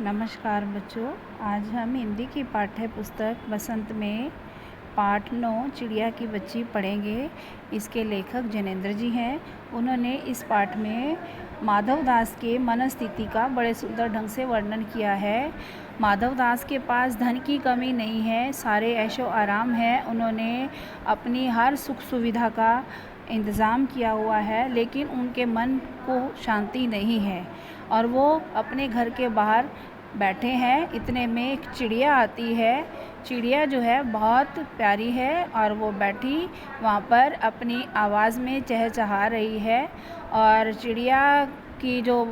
नमस्कार बच्चों। आज हम हिंदी की पाठ्य पुस्तक बसंत में पाठ 9 चिड़िया की बच्ची पढ़ेंगे। इसके लेखक जैनेन्द्र जी हैं। उन्होंने इस पाठ में माधव दास के मनस्थिति का बड़े सुंदर ढंग से वर्णन किया है। माधव दास के पास धन की कमी नहीं है, सारे ऐशो आराम है। उन्होंने अपनी हर सुख सुविधा का इंतज़ाम किया हुआ है, लेकिन उनके मन को शांति नहीं है और वो अपने घर के बाहर बैठे हैं। इतने में एक चिड़िया आती है। चिड़िया जो है बहुत प्यारी है और वो बैठी वहाँ पर अपनी आवाज़ में चहचहा रही है और चिड़िया की जो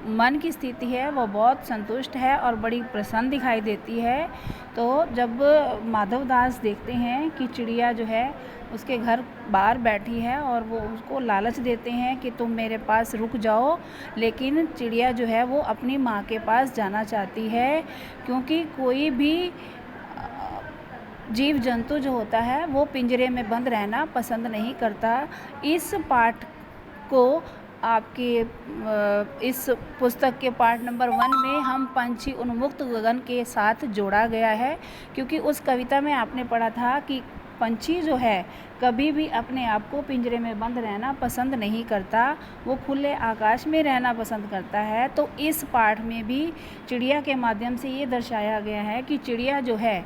मन की स्थिति है वो बहुत संतुष्ट है और बड़ी प्रसन्न दिखाई देती है। तो जब माधव दास देखते हैं कि चिड़िया जो है उसके घर बाहर बैठी है और वो उसको लालच देते हैं कि तुम मेरे पास रुक जाओ, लेकिन चिड़िया जो है वो अपनी माँ के पास जाना चाहती है, क्योंकि कोई भी जीव जंतु जो होता है वो पिंजरे में बंद रहना पसंद नहीं करता। इस पाठ को आपके इस पुस्तक के पाठ नंबर 1 में हम पंछी उन्मुक्त गगन के साथ जोड़ा गया है, क्योंकि उस कविता में आपने पढ़ा था कि पंछी जो है कभी भी अपने आप को पिंजरे में बंद रहना पसंद नहीं करता, वो खुले आकाश में रहना पसंद करता है। तो इस पाठ में भी चिड़िया के माध्यम से ये दर्शाया गया है कि चिड़िया जो है,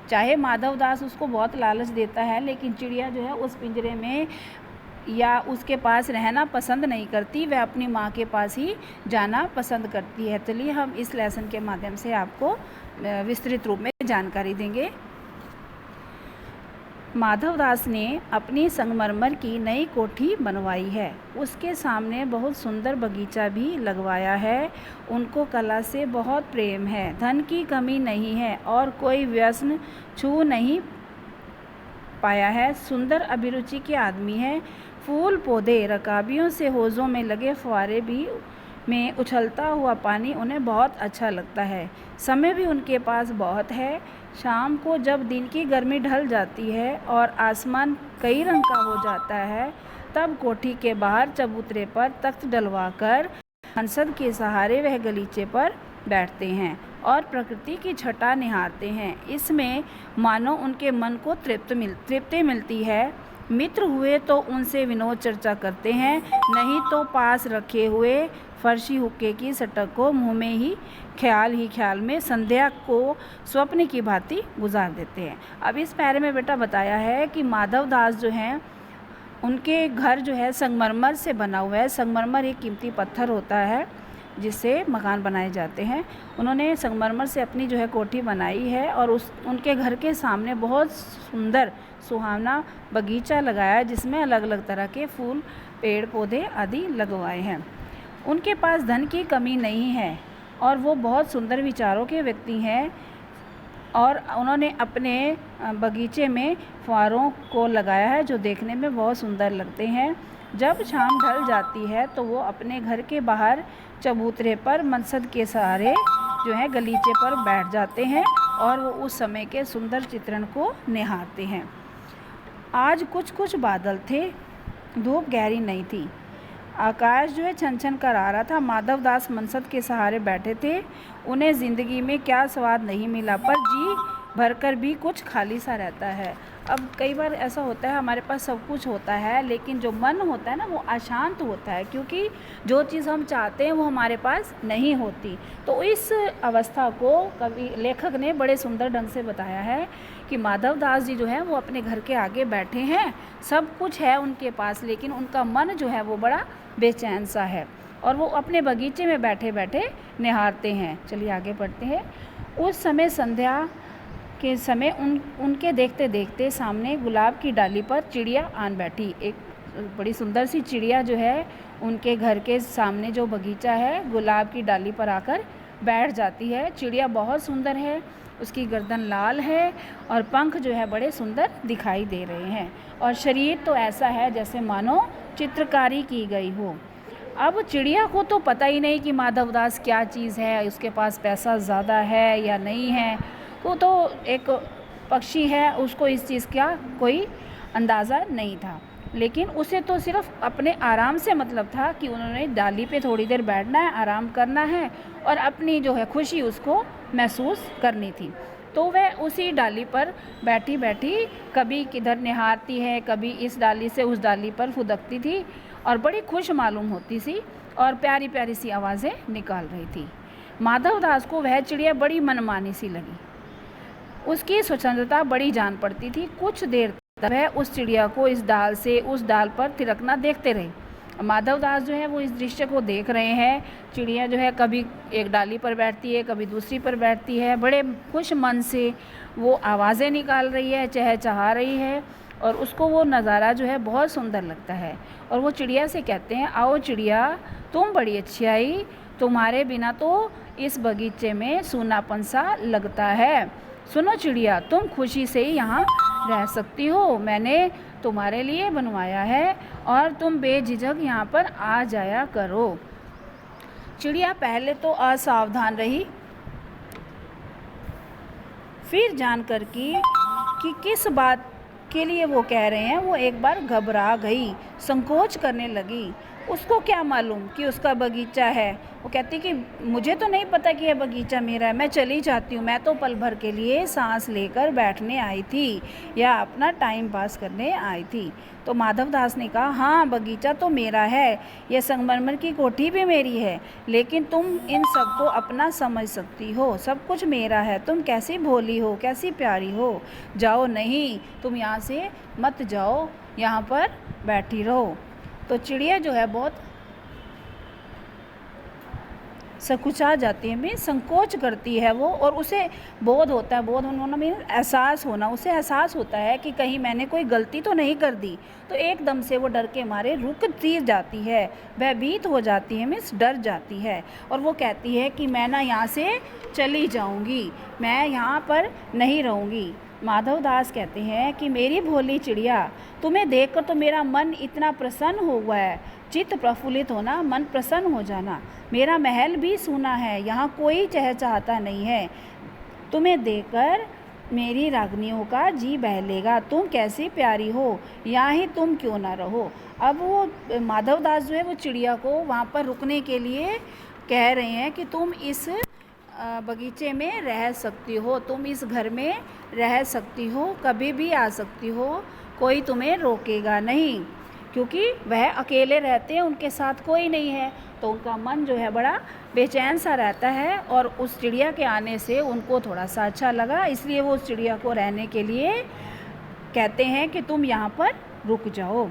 चाहे माधव दास उसको बहुत लालच देता है, लेकिन चिड़िया जो है उस पिंजरे में या उसके पास रहना पसंद नहीं करती, वह अपनी माँ के पास ही जाना पसंद करती है। चलिए हम इस लेसन के माध्यम से आपको विस्तृत रूप में जानकारी देंगे। माधव दास ने अपनी संगमरमर की नई कोठी बनवाई है। उसके सामने बहुत सुंदर बगीचा भी लगवाया है। उनको कला से बहुत प्रेम है, धन की कमी नहीं है और कोई व्यसन छू नहीं पाया है। सुंदर अभिरुचि के आदमी है। फूल पौधे, रकाबियों से हौज़ों में लगे फुव्वारे भी में उछलता हुआ पानी उन्हें बहुत अच्छा लगता है। समय भी उनके पास बहुत है। शाम को जब दिन की गर्मी ढल जाती है और आसमान कई रंग का हो जाता है, तब कोठी के बाहर चबूतरे पर तख्त डलवाकर हंसद के सहारे वह गलीचे पर बैठते हैं और प्रकृति की छटा निहारते हैं। इसमें मानो उनके मन को तृप्ति मिलती है। मित्र हुए तो उनसे विनोद चर्चा करते हैं, नहीं तो पास रखे हुए फर्शी हुक्के की सटक को मुँह में ही ख्याल में संध्या को स्वप्न की भांति गुजार देते हैं। अब इस पैरे में बेटा बताया है कि माधव दास जो हैं उनके घर जो है संगमरमर से बना हुआ है। संगमरमर एक कीमती पत्थर होता है जिससे मकान बनाए जाते हैं। उन्होंने संगमरमर से अपनी जो है कोठी बनाई है और उनके घर के सामने बहुत सुंदर सुहावना बगीचा लगाया है, जिसमें अलग अलग तरह के फूल, पेड़ पौधे आदि लगवाए हैं। उनके पास धन की कमी नहीं है और वो बहुत सुंदर विचारों के व्यक्ति हैं और उन्होंने अपने बगीचे में फुव्वारों को लगाया है जो देखने में बहुत सुंदर लगते हैं। जब शाम ढल जाती है तो वो अपने घर के बाहर चबूतरे पर मनसद के सहारे जो है गलीचे पर बैठ जाते हैं और वो उस समय के सुंदर चित्रण को निहारते हैं। आज कुछ बादल थे, धूप गहरी नहीं थी, आकाश जो है छन छन कर आ रहा था। माधव दास मनसद के सहारे बैठे थे। उन्हें ज़िंदगी में क्या स्वाद नहीं मिला, पर जी भरकर भी कुछ खाली सा रहता है। अब कई बार ऐसा होता है, हमारे पास सब कुछ होता है लेकिन जो मन होता है ना वो अशांत होता है, क्योंकि जो चीज़ हम चाहते हैं वो हमारे पास नहीं होती। तो इस अवस्था को कवि लेखक ने बड़े सुंदर ढंग से बताया है कि माधव दास जी जो है वो अपने घर के आगे बैठे हैं, सब कुछ है उनके पास, लेकिन उनका मन जो है वो बड़ा बेचैन सा है और वो अपने बगीचे में बैठे बैठे निहारते हैं। चलिए आगे बढ़ते हैं। उस समय संध्या के समय उनके देखते देखते सामने गुलाब की डाली पर चिड़िया आन बैठी। एक बड़ी सुंदर सी चिड़िया जो है उनके घर के सामने जो बगीचा है गुलाब की डाली पर आकर बैठ जाती है। चिड़िया बहुत सुंदर है, उसकी गर्दन लाल है और पंख जो है बड़े सुंदर दिखाई दे रहे हैं और शरीर तो ऐसा है जैसे मानो चित्रकारी की गई हो। अब चिड़िया को तो पता ही नहीं कि माधव दास क्या चीज़ है, उसके पास पैसा ज़्यादा है या नहीं है। वो तो एक पक्षी है, उसको इस चीज़ का कोई अंदाज़ा नहीं था। लेकिन उसे तो सिर्फ अपने आराम से मतलब था कि उन्होंने डाली पे थोड़ी देर बैठना है, आराम करना है और अपनी जो है खुशी उसको महसूस करनी थी। तो वह उसी डाली पर बैठी बैठी कभी किधर निहारती है, कभी इस डाली से उस डाली पर फुदकती थी और बड़ी खुश मालूम होती सी और प्यारी प्यारी सी आवाज़ें निकाल रही थी। माधवदास को वह चिड़िया बड़ी मनमानी सी लगी। उसकी स्वच्छंदता बड़ी जान पड़ती थी। कुछ देर तक वह उस चिड़िया को इस डाल से उस डाल पर थिरकना देखते रहे। माधवदास जो है वो इस दृश्य को देख रहे हैं। चिड़िया जो है कभी एक डाली पर बैठती है, कभी दूसरी पर बैठती है, बड़े खुश मन से वो आवाज़ें निकाल रही है, चहचहा रही है और उसको वो नज़ारा जो है बहुत सुंदर लगता है। और वो चिड़िया से कहते हैं, आओ चिड़िया, तुम बड़ी अच्छी आई, तुम्हारे बिना तो इस बगीचे में सूनापन सा लगता है। सुनो चिड़िया, तुम खुशी से ही यहाँ रह सकती हो, मैंने तुम्हारे लिए बनवाया है और तुम बेझिझक यहाँ पर आ जाया करो। चिड़िया पहले तो असावधान रही, फिर जानकर कि किस बात के लिए वो कह रहे हैं वो एक बार घबरा गई, संकोच करने लगी। उसको क्या मालूम कि उसका बगीचा है। वो कहती कि मुझे तो नहीं पता कि यह बगीचा मेरा है, मैं चली जाती हूँ, मैं तो पल भर के लिए सांस लेकर बैठने आई थी या अपना टाइम पास करने आई थी। तो माधवदास ने कहा, हाँ बगीचा तो मेरा है, यह संगमरमर की कोठी भी मेरी है, लेकिन तुम इन सबको अपना समझ सकती हो, सब कुछ मेरा है, तुम कैसी भोली हो, कैसी प्यारी हो। जाओ, नहीं तुम यहाँ से मत जाओ, यहाँ पर बैठी रहो। तो चिड़िया जो है बहुत सकुचा जाती है, मीन संकोच करती है वो, और उसे बोध होता है, बोध होना मीन एहसास होना, उसे एहसास होता है कि कहीं मैंने कोई गलती तो नहीं कर दी। तो एकदम से वो डर के मारे रुकती जाती है, भयभीत हो जाती है, मीन्स डर जाती है और वो कहती है कि मैं ना यहाँ से चली जाऊँगी, मैं यहाँ पर नहीं रहूँगी। माधवदास कहते हैं कि मेरी भोली चिड़िया, तुम्हें देखकर तो मेरा मन इतना प्रसन्न हो गया है, चित्त प्रफुल्लित होना, मन प्रसन्न हो जाना। मेरा महल भी सूना है, यहाँ कोई चहचहाता नहीं है, तुम्हें देखकर मेरी रागनियों का जी बहलेगा, तुम कैसी प्यारी हो, यहाँ ही तुम क्यों ना रहो। अब वो माधवदास जो है वो चिड़िया को वहाँ पर रुकने के लिए कह रहे हैं कि तुम इस बगीचे में रह सकती हो, तुम इस घर में रह सकती हो, कभी भी आ सकती हो, कोई तुम्हें रोकेगा नहीं, क्योंकि वह अकेले रहते हैं, उनके साथ कोई नहीं है। तो उनका मन जो है बड़ा बेचैन सा रहता है और उस चिड़िया के आने से उनको थोड़ा सा अच्छा लगा, इसलिए वो उस चिड़िया को रहने के लिए कहते हैं कि तुम यहाँ पर रुक जाओ।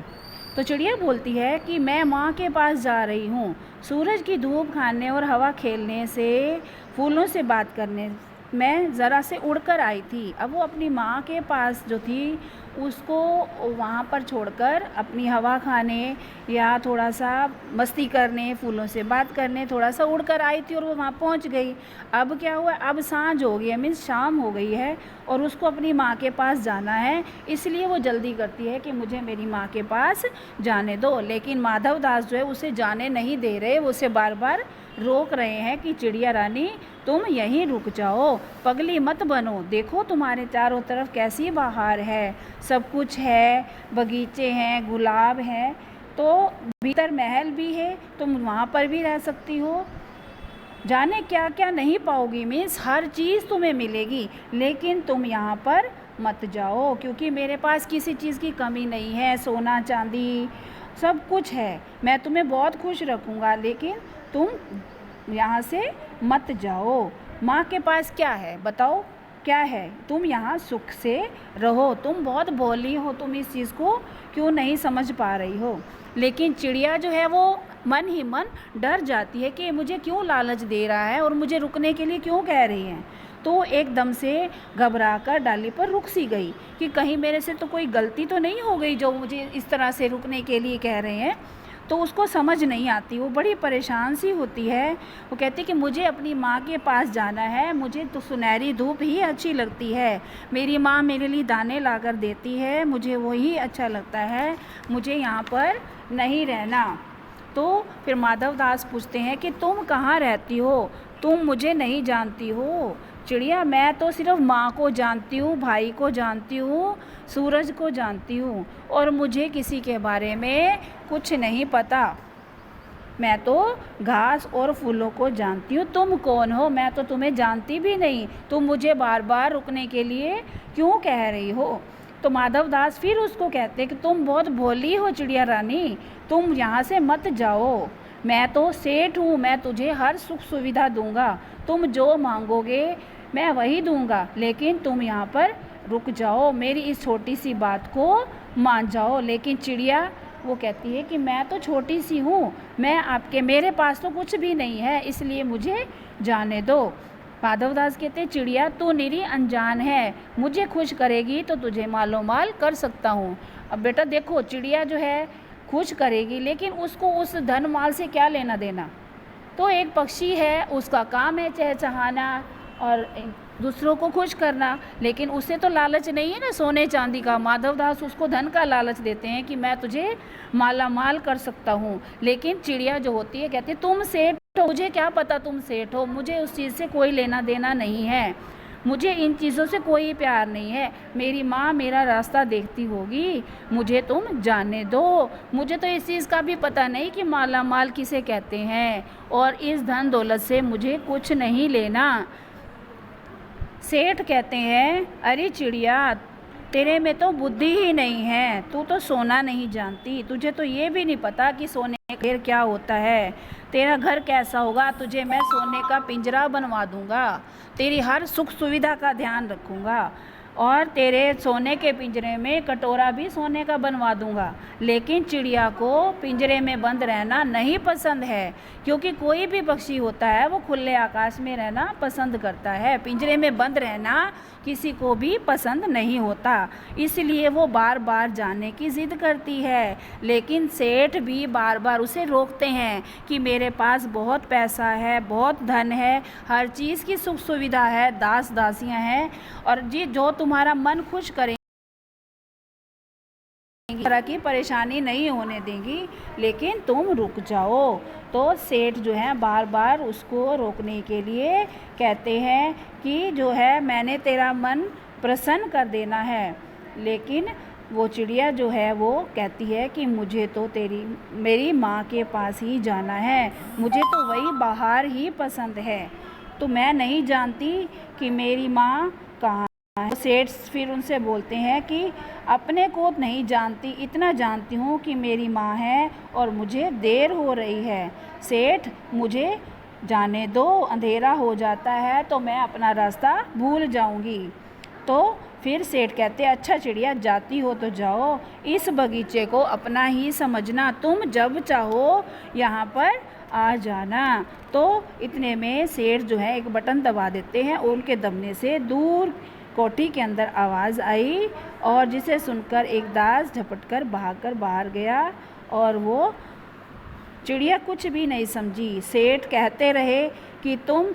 तो चिड़िया बोलती है कि मैं माँ के पास जा रही हूँ, सूरज की धूप खाने और हवा खेलने से, फूलों से बात करने मैं ज़रा से उड़कर आई थी। अब वो अपनी माँ के पास जो थी उसको वहाँ पर छोड़कर अपनी हवा खाने या थोड़ा सा मस्ती करने, फूलों से बात करने थोड़ा सा उड़कर आई थी और वो वहाँ पहुँच गई। अब क्या हुआ, अब सांझ हो गई है, मीन्स शाम हो गई है और उसको अपनी माँ के पास जाना है, इसलिए वो जल्दी करती है कि मुझे मेरी माँ के पास जाने दो। लेकिन माधवदास जो है उसे जाने नहीं दे रहे, वो उसे बार बार रोक रहे हैं कि चिड़िया रानी तुम यहीं रुक जाओ, पगली मत बनो, देखो तुम्हारे चारों तरफ कैसी बहार है, सब कुछ है, बगीचे हैं, गुलाब हैं, तो भीतर महल भी है, तुम वहाँ पर भी रह सकती हो, जाने क्या क्या नहीं पाओगी, मीन्स हर चीज़ तुम्हें मिलेगी, लेकिन तुम यहाँ पर मत जाओ, क्योंकि मेरे पास किसी चीज़ की कमी नहीं है, सोना चांदी सब कुछ है, मैं तुम्हें बहुत खुश रखूँगा, लेकिन तुम यहाँ से मत जाओ। माँ के पास क्या है बताओ, क्या है, तुम यहाँ सुख से रहो, तुम बहुत भोली हो, तुम इस चीज़ को क्यों नहीं समझ पा रही हो। लेकिन चिड़िया जो है वो मन ही मन डर जाती है कि मुझे क्यों लालच दे रहा है और मुझे रुकने के लिए क्यों कह रही है। तो एकदम से घबराकर डाली पर रुक सी गई कि कहीं मेरे से तो कोई गलती तो नहीं हो गई जो मुझे इस तरह से रुकने के लिए कह रहे हैं। तो उसको समझ नहीं आती, वो बड़ी परेशान सी होती है। वो कहती कि मुझे अपनी माँ के पास जाना है, मुझे तो सुनहरी धूप ही अच्छी लगती है, मेरी माँ मेरे लिए दाने लाकर देती है, मुझे वही अच्छा लगता है, मुझे यहाँ पर नहीं रहना। तो फिर माधवदास पूछते हैं कि तुम कहाँ रहती हो, तुम मुझे नहीं जानती हो, चिड़िया मैं तो सिर्फ माँ को जानती हूँ, भाई को जानती हूँ, सूरज को जानती हूँ और मुझे किसी के बारे में कुछ नहीं पता। मैं तो घास और फूलों को जानती हूँ। तुम कौन हो? मैं तो तुम्हें जानती भी नहीं। तुम मुझे बार बार रुकने के लिए क्यों कह रही हो? तो माधव दास फिर उसको कहते हैं कि तुम बहुत भोली हो चिड़िया रानी, तुम यहाँ से मत जाओ। मैं तो सेठ हूँ, मैं तुझे हर सुख सुविधा दूंगा, तुम जो मांगोगे मैं वही दूंगा, लेकिन तुम यहाँ पर रुक जाओ, मेरी इस छोटी सी बात को मान जाओ। लेकिन चिड़िया वो कहती है कि मैं तो छोटी सी हूँ, मेरे पास तो कुछ भी नहीं है, इसलिए मुझे जाने दो। माधव दास कहते हैं चिड़िया तू निरी अनजान है, मुझे खुश करेगी तो तुझे मालो माल कर सकता हूँ। अब बेटा देखो, चिड़िया जो है खुश करेगी, लेकिन उसको उस धन माल से क्या लेना देना। तो एक पक्षी है, उसका काम है चहचहाना और दूसरों को खुश करना, लेकिन उसे तो लालच नहीं है ना सोने चांदी का। माधव दास उसको धन का लालच देते हैं कि मैं तुझे माला माल कर सकता हूँ। लेकिन चिड़िया जो होती है कहती है तुम सेठ हो, मुझे क्या पता तुम सेठ हो, मुझे उस चीज़ से कोई लेना देना नहीं है, मुझे इन चीज़ों से कोई प्यार नहीं है, मेरी माँ मेरा रास्ता देखती होगी, मुझे तुम जाने दो। मुझे तो इस चीज़ का भी पता नहीं कि माला माल किसे कहते हैं और इस धन दौलत से मुझे कुछ नहीं लेना। सेठ कहते हैं अरे चिड़िया तेरे में तो बुद्धि ही नहीं है, तू तो सोना नहीं जानती, तुझे तो ये भी नहीं पता कि सोने का ढेर क्या होता है, तेरा घर कैसा होगा, तुझे मैं सोने का पिंजरा बनवा दूंगा, तेरी हर सुख सुविधा का ध्यान रखूंगा और तेरे सोने के पिंजरे में कटोरा भी सोने का बनवा दूंगा। लेकिन चिड़िया को पिंजरे में बंद रहना नहीं पसंद है, क्योंकि कोई भी पक्षी होता है वो खुले आकाश में रहना पसंद करता है, पिंजरे में बंद रहना किसी को भी पसंद नहीं होता, इसलिए वो बार बार जाने की ज़िद करती है। लेकिन सेठ भी बार बार उसे रोकते हैं कि मेरे पास बहुत पैसा है, बहुत धन है, हर चीज़ की सुख सुविधा है, दास दासियां हैं और जी जो तुम्हारा मन खुश करें तरह की परेशानी नहीं होने देंगी, लेकिन तुम रुक जाओ। तो सेठ जो है बार बार उसको रोकने के लिए कहते हैं कि जो है मैंने तेरा मन प्रसन्न कर देना है, लेकिन वो चिड़िया जो है वो कहती है कि मुझे तो मेरी माँ के पास ही जाना है, मुझे तो वही बाहर ही पसंद है, तो मैं नहीं जानती कि मेरी माँ कहाँ है। सेठ फिर उनसे बोलते हैं कि अपने को नहीं जानती, इतना जानती हूँ कि मेरी माँ है और मुझे देर हो रही है, सेठ मुझे जाने दो, अंधेरा हो जाता है तो मैं अपना रास्ता भूल जाऊँगी। तो फिर सेठ कहते अच्छा चिड़िया जाती हो तो जाओ, इस बगीचे को अपना ही समझना, तुम जब चाहो यहाँ पर आ जाना। तो इतने में सेठ जो है एक बटन दबा देते हैं और उनके दबने से दूर कोठी के अंदर आवाज़ आई और जिसे सुनकर एक दास झपटकर भागकर बाहर गया और वो चिड़िया कुछ भी नहीं समझी। सेठ कहते रहे कि तुम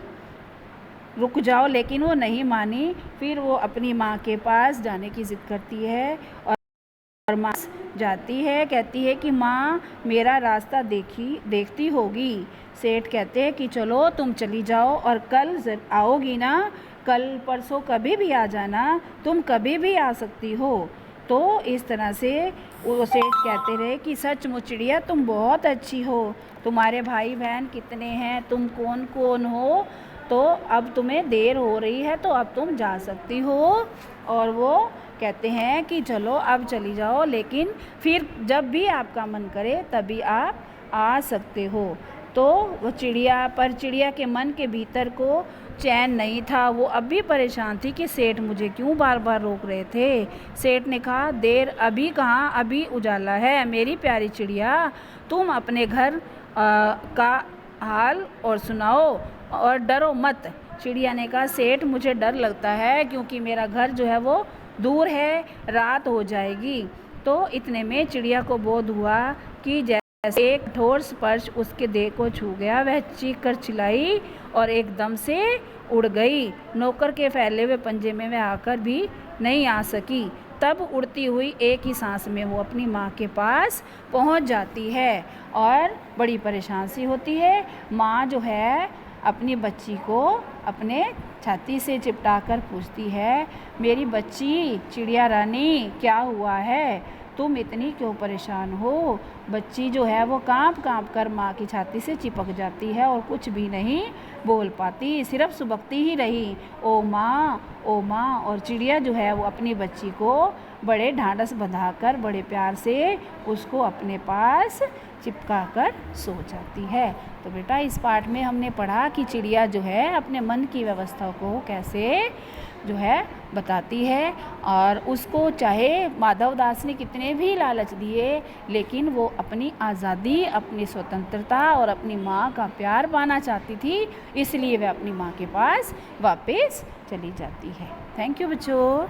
रुक जाओ, लेकिन वो नहीं मानी। फिर वो अपनी माँ के पास जाने की ज़िद करती है और माँ जाती है, कहती है कि माँ मेरा रास्ता देखती होगी। सेठ कहते हैं कि चलो तुम चली जाओ और कल आओगी ना, कल परसों कभी भी आ जाना, तुम कभी भी आ सकती हो। तो इस तरह से वो सेठ कहते रहे कि सचमुच चिड़िया तुम बहुत अच्छी हो, तुम्हारे भाई बहन कितने हैं, तुम कौन कौन हो, तो अब तुम्हें देर हो रही है तो अब तुम जा सकती हो। और वो कहते हैं कि चलो अब चली जाओ, लेकिन फिर जब भी आपका मन करे तभी आप आ सकते हो। तो वो चिड़िया के मन के भीतर को चैन नहीं था, वो अब भी परेशान थी कि सेठ मुझे क्यों बार बार रोक रहे थे। सेठ ने कहा देर अभी कहाँ, अभी उजाला है मेरी प्यारी चिड़िया, तुम अपने घर का हाल और सुनाओ और डरो मत। चिड़िया ने कहा सेठ मुझे डर लगता है क्योंकि मेरा घर जो है वो दूर है, रात हो जाएगी। तो इतने में चिड़िया को बोध हुआ कि जैसे एक कठोर स्पर्श उसके देह को छू गया, वह चीख कर चिल्लाई और एकदम से उड़ गई। नौकर के फैले हुए पंजे में वह आकर भी नहीं आ सकी। तब उड़ती हुई एक ही सांस में वो अपनी माँ के पास पहुँच जाती है और बड़ी परेशान सी होती है। माँ जो है अपनी बच्ची को अपने छाती से चिपटा कर पूछती है, मेरी बच्ची चिड़िया रानी क्या हुआ है, तुम इतनी क्यों परेशान हो। बच्ची जो है वो काँप काँप कर माँ की छाती से चिपक जाती है और कुछ भी नहीं बोल पाती, सिर्फ सुबकती ही रही, ओ माँ ओ माँ। और चिड़िया जो है वो अपनी बच्ची को बड़े ढांढस बंधाकर बड़े प्यार से उसको अपने पास चिपका कर सो जाती है। तो बेटा इस पाठ में हमने पढ़ा कि चिड़िया जो है अपने मन की व्यवस्था को कैसे जो है बताती है, और उसको चाहे माधव दास ने कितने भी लालच दिए, लेकिन वो अपनी आज़ादी, अपनी स्वतंत्रता और अपनी माँ का प्यार पाना चाहती थी, इसलिए वह अपनी माँ के पास वापस चली जाती है। थैंक यू बच्चों।